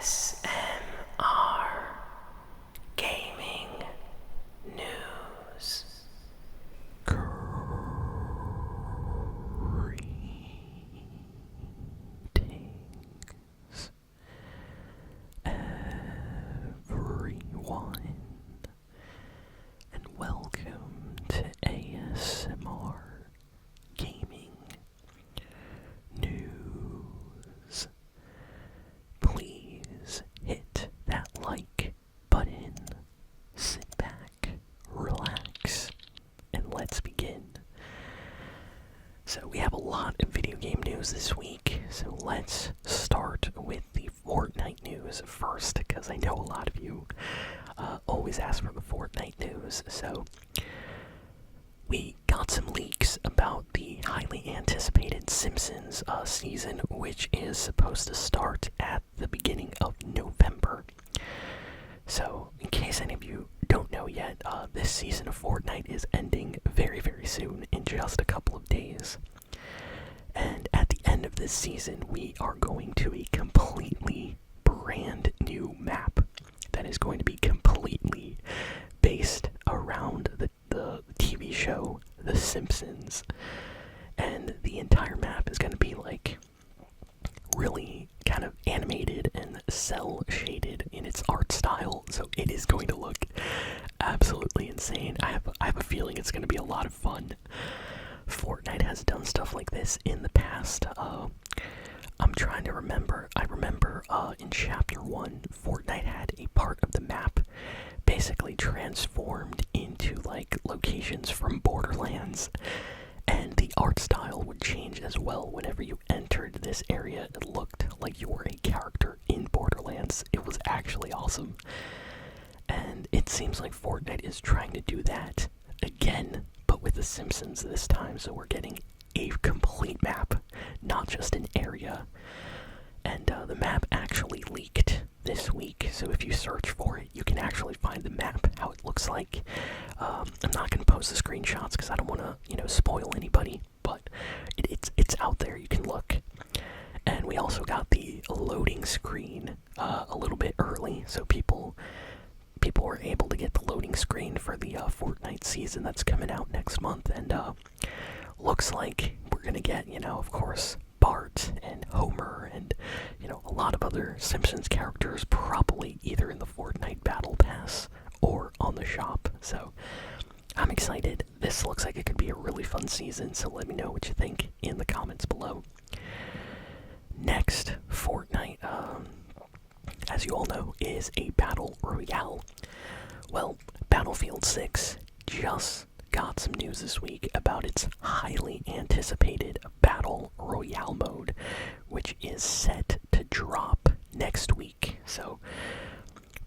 ASMR Gaming News. Greetings, everyone, and welcome to ASMR Gaming News. Please hit that like button, sit back, relax, and let's begin. So we have a lot of video game news this week, so let's start with the Fortnite news first, because I know a lot of you always ask for the Fortnite news. So we got some leaks about the highly anticipated Simpsons season, which is supposed to start at the beginning of November. So, in case any of you don't know yet, this season of Fortnite is ending very, very soon, in just a couple of days. And at the end of this season, we are going to a completely brand new map that is going to be completely based around the TV show The Simpsons. And the entire map is going to be like really kind of animated and cell shaded in its art style, so it is going to look absolutely insane. I have a feeling it's going to be a lot of fun. Fortnite has done stuff like this in the past. I'm trying to remember. I remember in Chapter 1, Fortnite had a part of the map basically transformed into like locations from Borderlands, and the art style would change as well. Whenever you entered this area, it looked like you were a character in Borderlands. It was actually awesome. And it seems like Fortnite is trying to do that again, but with The Simpsons this time. So we're getting a complete map, not just an area. And the map actually leaked this week, so if you search for it, you can actually find the map, how it looks like. I'm not going to post the screenshots because I don't want to, spoil anybody, but it's out there, you can look. And we also got the loading screen a little bit early, so people were able to get the loading screen for the Fortnite season that's coming out next month, and looks like we're going to get, of course, Bart and Homer and, a lot of other Simpsons characters, probably either in the Fortnite Battle Pass or on the shop. So I'm excited. This looks like it could be a really fun season, so let me know what you think in the comments below. Next, Fortnite, as you all know, is a battle royale. Well, Battlefield 6 just got some news this week about its highly anticipated battle royale mode, which is set to drop next week. So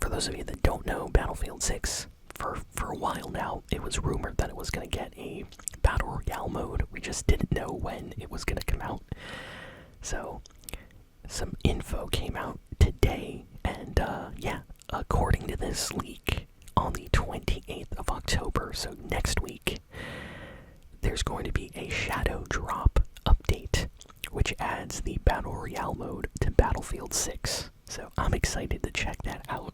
for those of you that don't know, Battlefield 6, for a while now, it was rumored that it was going to get a battle royale mode. We just didn't know when it was going to come out. So some info came out today, and according to this leak, on the 28th of October, so next week, there's going to be a Shadow Drop update, which adds the Battle Royale mode to Battlefield 6. So I'm excited to check that out.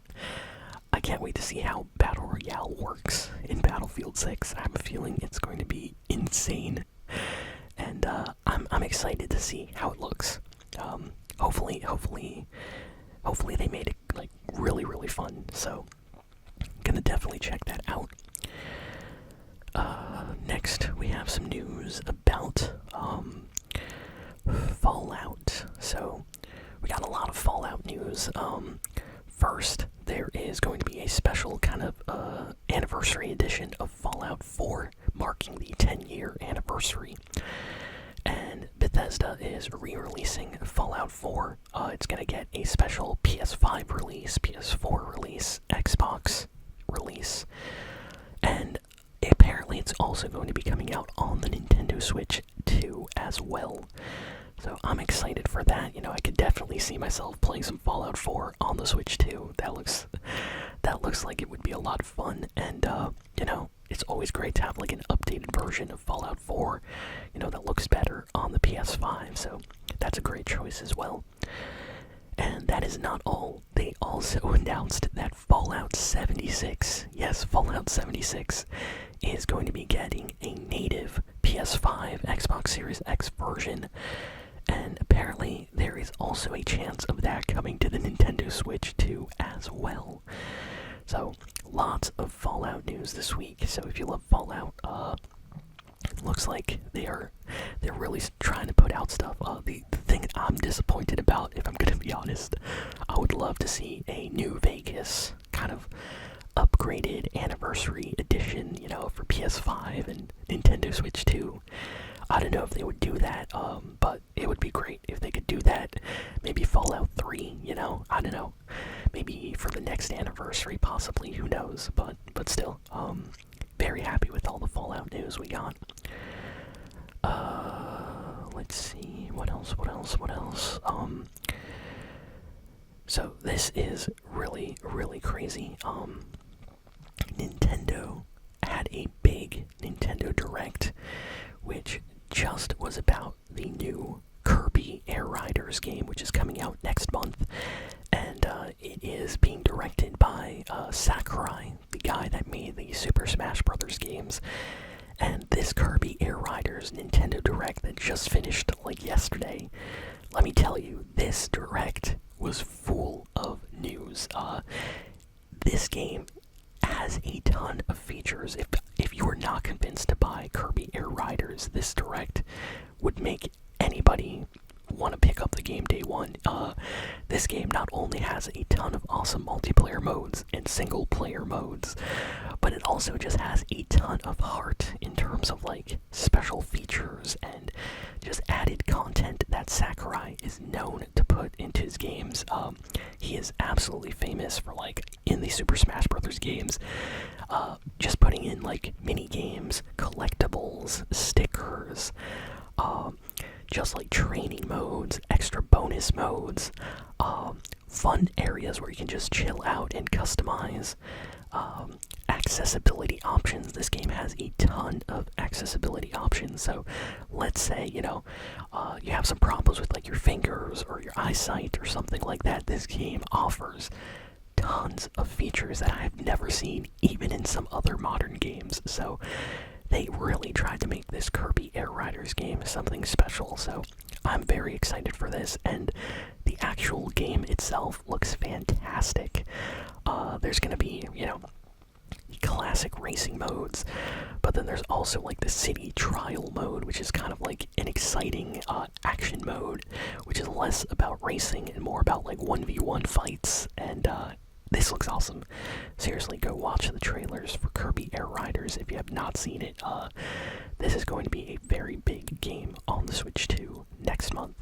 I can't wait to see how Battle Royale works in Battlefield 6. I have a feeling it's going to be insane, and I'm excited to see how it looks. Hopefully they made it like really, really fun. So gonna definitely check that out. Next, we have some news about Fallout. So we got a lot of Fallout news. First, there is going to be a special kind of anniversary edition of Fallout 4, marking the 10-year anniversary. And Bethesda is re-releasing Fallout 4. It's going to get a special PS5 release, PS4 release, Xbox release, and apparently it's also going to be coming out on the Nintendo Switch 2 as well. So I'm excited for that. I could definitely see myself playing some Fallout 4 on the Switch 2. That looks like it would be a lot of fun, and it's always great to have like an updated version of Fallout 4, that looks better on the PS5. So that's a great choice as well. And that is not all. They also announced that Fallout 76, yes, Fallout 76, is going to be getting a native PS5, Xbox Series X version. And apparently there is also a chance of that coming to the Nintendo Switch too as well. So, lots of Fallout news this week. So if you love Fallout, looks like they're really trying to put out stuff. The thing I'm disappointed about, if I'm gonna be honest, I would love to see a New Vegas kind of upgraded anniversary edition, for PS5 and Nintendo Switch 2. I don't know if they would do that, but it would be great if they could do that. Maybe Fallout 3, I don't know. Maybe for the next anniversary, possibly, who knows, but still, very happy with all the Fallout news we got. Let's see, what else? So this is really, really crazy. Nintendo had a big Nintendo Direct, which just was about the new Kirby Air Riders game, which is coming out next month. And it is being directed by Sakurai, the guy that made the Super Smash Bros. Games. And this Kirby Air Riders Nintendo Direct that just finished like yesterday, let me tell you, this Direct was full of news. This game has a ton of features. If you are not convinced to buy Kirby Air Riders, this Direct would make anybody want to pick up the game day one. This game not only has a ton of awesome multiplayer modes and single player modes, but it also just has a ton of heart in terms of like special features and just added content that Sakurai is known to put into his games. He is absolutely famous for, like, in the Super Smash Bros. Games, just putting in like mini games, collectibles, stickers, just like training modes, extra bonus modes, fun areas where you can just chill out and customize, accessibility options. This game has a ton of accessibility options. So let's say, you have some problems with like your fingers or your eyesight or something like that. This game offers tons of features that I've never seen, even in some other modern games. So they really tried to make this Kirby Air Riders game something special, so I'm very excited for this, and the actual game itself looks fantastic. There's gonna be, the classic racing modes, but then there's also like the city trial mode, which is kind of like an exciting action mode, which is less about racing and more about like 1v1 fights, and this looks awesome. Seriously, go watch the trailers for Kirby Air Riders if you have not seen it. This is going to be a very big game on the Switch 2 next month.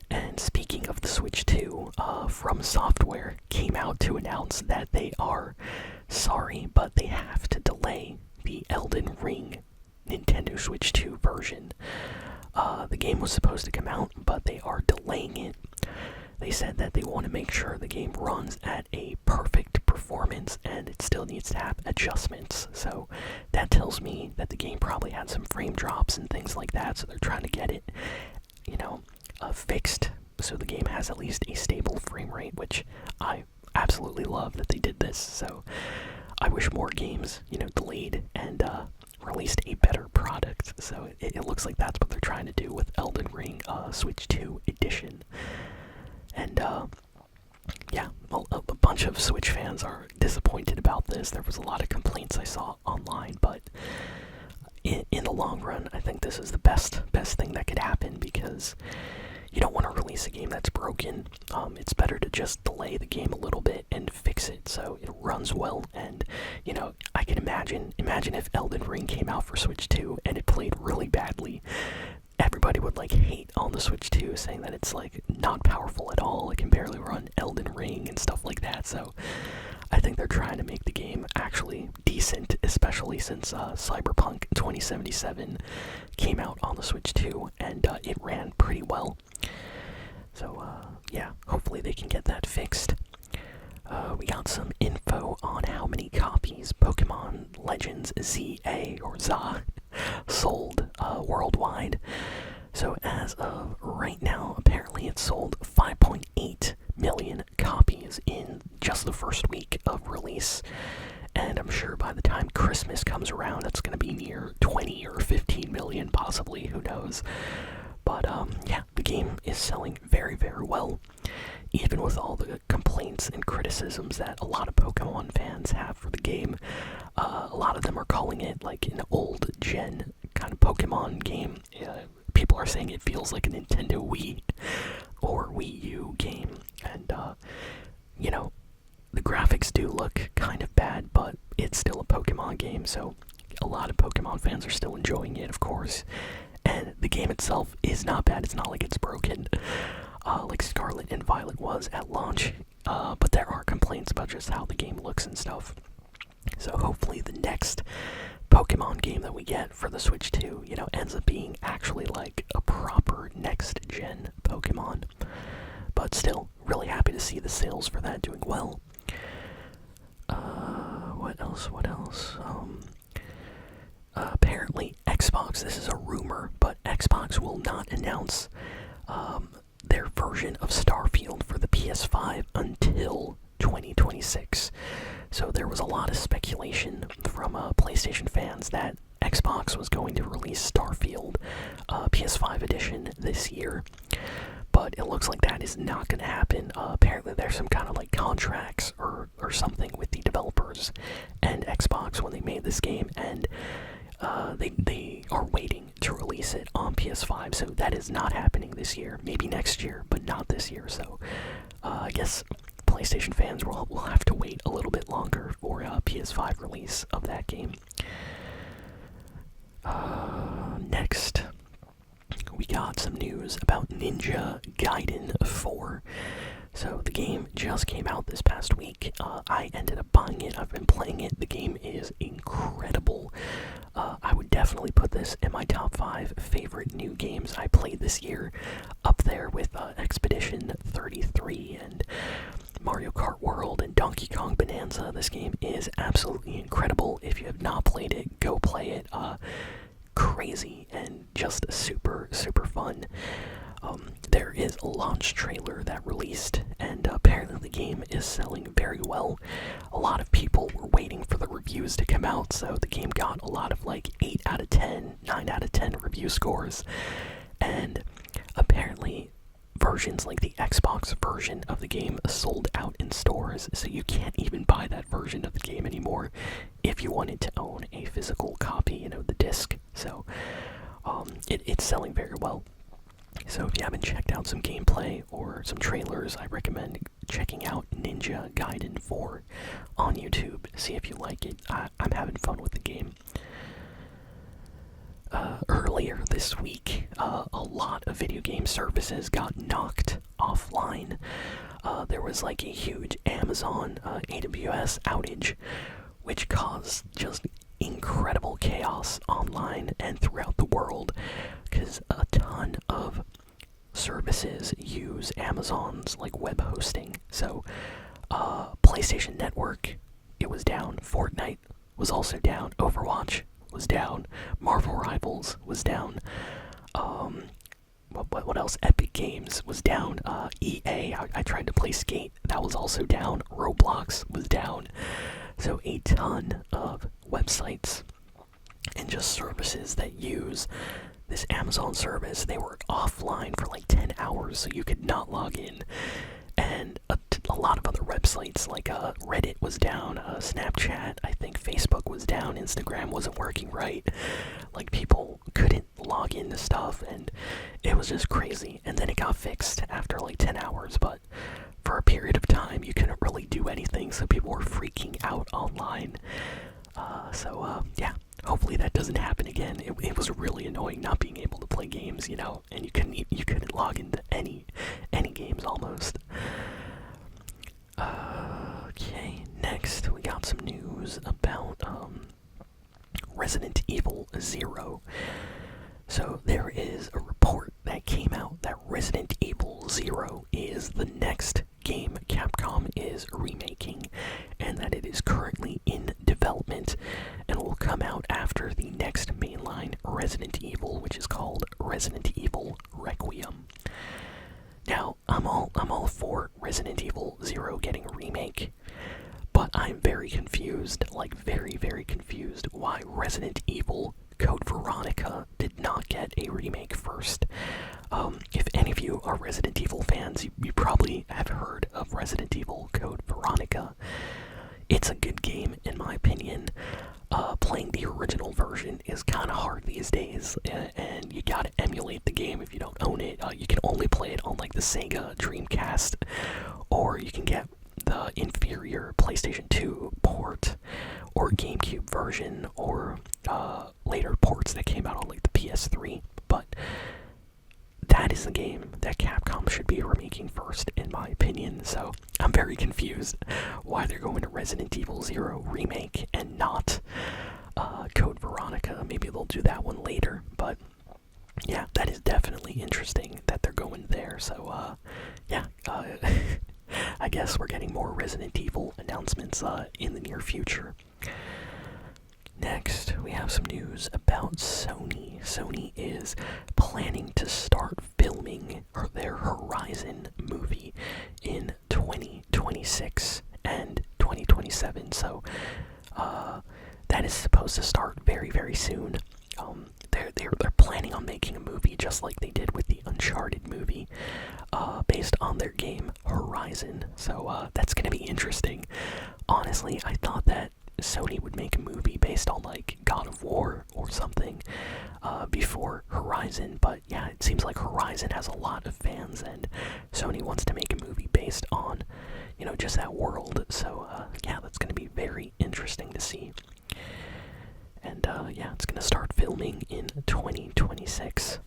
And speaking of the Switch 2, From Software came out to announce that they are sorry, but they have to delay the Elden Ring Nintendo Switch 2 version. The game was supposed to come out, but they are delaying it. They said that they want to make sure the game runs at a perfect performance, and it still needs to have adjustments. So that tells me that the game probably had some frame drops and things like that, so they're trying to get it, fixed, so the game has at least a stable frame rate, which I absolutely love that they did this. So I wish more games, delayed and released a better product. So it looks like that's what they're trying to do with Elden Ring Switch 2 Edition. And, a bunch of Switch fans are disappointed about this. There was a lot of complaints I saw online, but in the long run, I think this is the best thing that could happen, because you don't want to release a game that's broken. It's better to just delay the game a little bit and fix it so it runs well. And, I can imagine if Elden Ring came out for Switch 2 and it played really badly. Everybody would hate on the Switch 2, saying that it's not powerful at all. It can barely run Elden Ring and stuff like that. So I think they're trying to make the game actually decent, especially since Cyberpunk 2077 came out on the Switch 2 and it ran pretty well. So hopefully they can get that fixed. We got some info on how many copies Pokemon Legends ZA or ZA sold worldwide. So as of right now, apparently it sold 5.8 selling very, very well. Even with all the complaints and criticisms that a lot of Pokemon fans have for the game, a lot of them are calling it like an old gen kind of Pokemon game. People are saying it feels like a Nintendo Wii or Wii U game, and you know, the graphics do look kind of bad, but it's still a Pokemon game, so a lot of Pokemon fans are still enjoying it, of course. And the game itself is not bad. It's not like it's broken, like Scarlet and Violet was at launch, but there are complaints about just how the game looks and stuff. So hopefully the next Pokemon game that we get for the Switch 2, ends up being actually like a proper next-gen Pokemon. But still, really happy to see the sales for that doing well. What else? Apparently Xbox, this is a rumor, but Xbox will not announce their version of Starfield for the PS5 until 2026. So there was a lot of speculation from PlayStation fans that Xbox was going to release Starfield PS5 edition this year. But it looks like that is not going to happen. Apparently there's some kind of like contracts or something with the developers and Xbox when they made this game, and they are waiting to release it on PS5, so that is not happening this year. Maybe next year, but not this year. So I guess PlayStation fans will have to wait a little bit longer for a PS5 release of that game. Next, we got some news about Ninja Gaiden 4. So the game just came out this past week. I ended up buying it. I've been playing it. The game is incredible. I would definitely put this in my top 5 favorite new games I played this year, up there with Expedition 33 and Mario Kart World and Donkey Kong Bonanza. This game is absolutely incredible. If you have not played it, go play it. Crazy and just super, super fun. There is a launch trailer that released, and apparently the game is selling very well. A lot of people were waiting for the reviews to come out, so the game got a lot of like 8 out of 10, 9 out of 10 review scores. And apparently versions like the Xbox version of the game sold out in stores, so you can't even buy that version of the game anymore if you wanted to own a physical copy, the disc. So it's selling very well. So if you haven't checked out some gameplay or some trailers, I recommend checking out Ninja Gaiden 4 on YouTube. See if you like it. I'm having fun with the game. Earlier this week, a lot of video game services got knocked offline. There was like a huge Amazon AWS outage, which caused just incredible chaos online and throughout the world, because a ton of services use Amazon's like web hosting. So PlayStation Network, it was down. Fortnite was also down. Overwatch was down. Marvel Rivals was down. What else? Epic Games was down. EA, I tried to play Skate, that was also down. Roblox was down. So a ton of websites and just services that use this Amazon service, they were offline for like 10 hours, so you could not log in. And a lot of other websites like Reddit was down, Snapchat, I think Facebook was down, Instagram wasn't working right. Like people couldn't log into stuff, and it was just crazy. And then it got fixed after like 10 hours, but for a period of time you couldn't really do anything, so people were freaking out online. Yeah, hopefully that doesn't happen again. It was really annoying not being able to play games, and you couldn't log into any games almost. Okay, next we got some news about Resident Evil 0. So there is a report that came out that Resident Evil 0 is the next game Capcom is remaking, and that it is currently in development and will come out after the next mainline Resident Evil, which is called Resident Evil Requiem. Now, I'm all for Resident Evil 0 getting a remake, but I'm very confused, like very, very confused, why Resident Evil Code Veronica did not get a remake first. If any of you are Resident Evil fans, you probably have heard of Resident Evil Code Veronica. It's a good game, in my opinion. Playing the original version is kind of hard these days, and you gotta emulate the game if you don't own it. You can only play it on like the Sega Dreamcast, or you can get the inferior PlayStation 2 port, or GameCube version, or later ports that came out on like the PS3. But that is the game that Capcom should be remaking first, in my opinion. So I'm very confused why they're going to Resident Evil 0 remake and not Code Veronica. Maybe they'll do that one later, but yeah, that is definitely interesting that they're going there. So yeah, I guess we're getting more Resident Evil announcements in the near future. Next, we have some news about Sony. Sony is planning to start filming their Horizon movie in 2026 and 2027. So that is supposed to start very, very soon. They're planning on making a movie just like they did with the Uncharted movie, based on their game Horizon. So that's gonna be interesting. Honestly, I thought that Sony would make a movie based on like God of War or something before Horizon, but yeah, it seems like Horizon has a lot of fans, and Sony wants to make a movie based on, you know, just that world. So yeah, that's gonna be very interesting to see. And yeah, it's gonna start filming in 2026.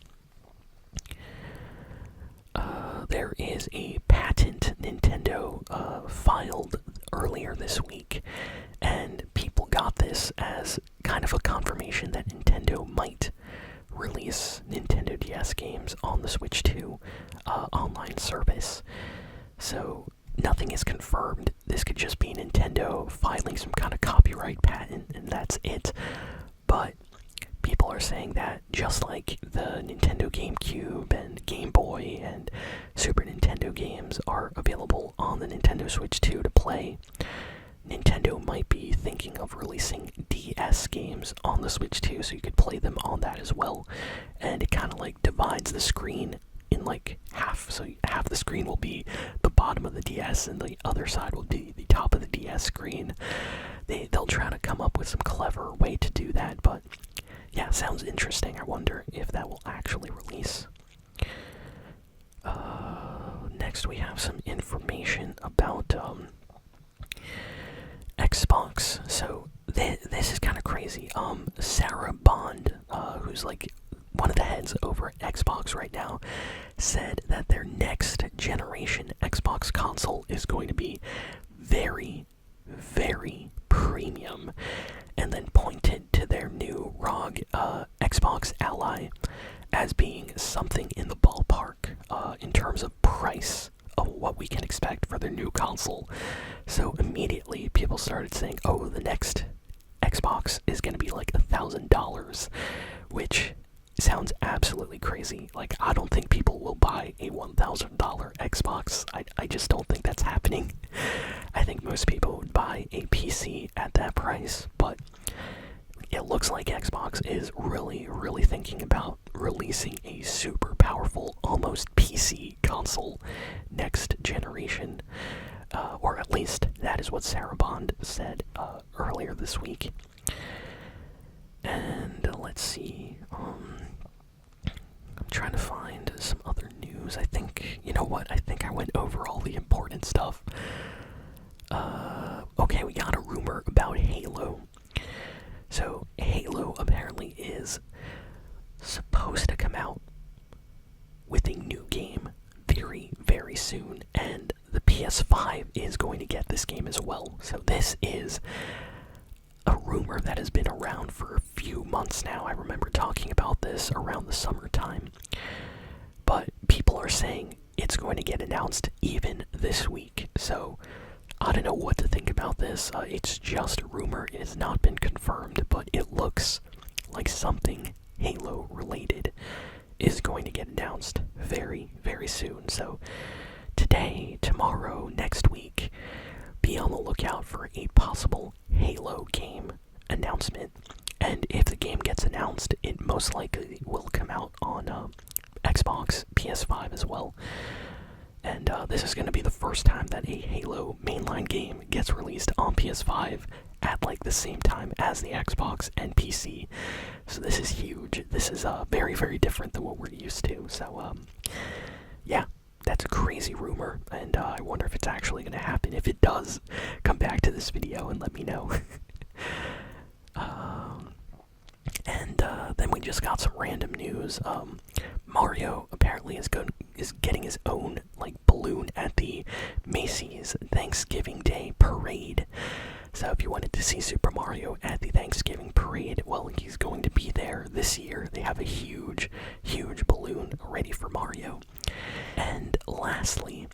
There is a patent Nintendo filed earlier this week, and people got this as kind of a confirmation that Nintendo might release Nintendo DS games on the Switch 2 online service. So nothing is confirmed. This could just be Nintendo filing some kind of copyright patent, and that's it. But people are saying that just like the Nintendo GameCube and Game Boy and Super Nintendo games are available on the Nintendo Switch 2 to play, Nintendo might be thinking of releasing DS games on the Switch 2 so you could play them on that as well. And it kind of like divides the screen in like half. So half the screen will be the bottom of the DS and the other side will be the top of the DS screen. They'll try to come up with some clever way to do that, but yeah, sounds interesting. I wonder if that will actually release. Next we have some information about Xbox. So this is kind of crazy. Sarah Bond, who's like one of the heads over at Xbox right now, said that their next generation Xbox console is going to be very, very premium, and then pointed to their new ROG Xbox Ally as being something in the ballpark in terms of price of what we can expect for their new console. So immediately people started saying, oh, the next Xbox is going to be like $1,000, which sounds absolutely crazy. Like, I don't think people will buy a $1,000 Xbox. I just don't think that's happening. I think most people would buy a PC at that price, but it looks like Xbox is really, really thinking about releasing a super powerful, almost PC console next generation. Or at least that is what Sarah Bond said earlier this week. And let's see. I'm trying to find some other news. I think, you know what? I think I went over all the important stuff. Okay, we got a rumor about Halo. So, Halo apparently is supposed to come out with a new game very, very soon, and the PS5 is going to get this game as well. So this is a rumor that has been around for a few months now. I remember talking about this around the summertime, but people are saying it's going to get announced even this week. So I don't know what to think about this. It's just a rumor. It has not been confirmed, but it looks like something Halo related is going to get announced very, very soon. So today, tomorrow, next week, be on the lookout for a possible Halo game announcement. And if the game gets announced, it most likely will come out on Xbox, PS5 as well. And this is going to be the first time that a Halo mainline game gets released on PS5 at like the same time as the Xbox and PC. So this is huge. This is very, very different than what we're used to. So yeah, that's a crazy rumor, and I wonder if it's actually going to happen. If it does, come back to this video and let me know. And then we just got some random news. Mario apparently is getting his own like balloon at the Macy's Thanksgiving Day Parade. So if you wanted to see Super Mario at the Thanksgiving Parade, well, he's going to be there this year. They have a huge, huge balloon ready for Mario. And lastly,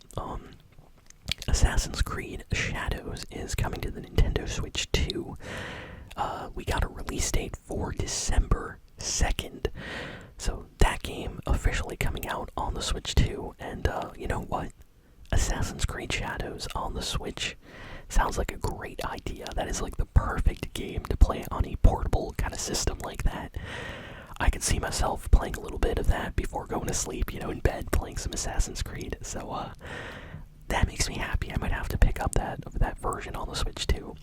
Assassin's Creed Shadows is coming to the Nintendo Switch 2. We got a release date for December 2nd. So that game officially coming out on the Switch 2. And you know what? Assassin's Creed Shadows on the Switch sounds like a great idea. That is like the perfect game to play on a portable kind of system like that. I could see myself playing a little bit of that before going to sleep, in bed, playing some Assassin's Creed. So that makes me happy. I might have to pick up that version on the Switch too.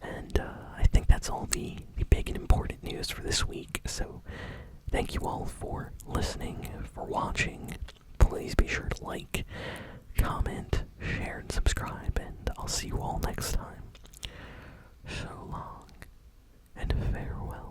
And I think that's all the big and important news for this week. So thank you all for listening, for watching. Please be sure to like, comment, share, and subscribe, and I'll see you all next time. So long, and farewell.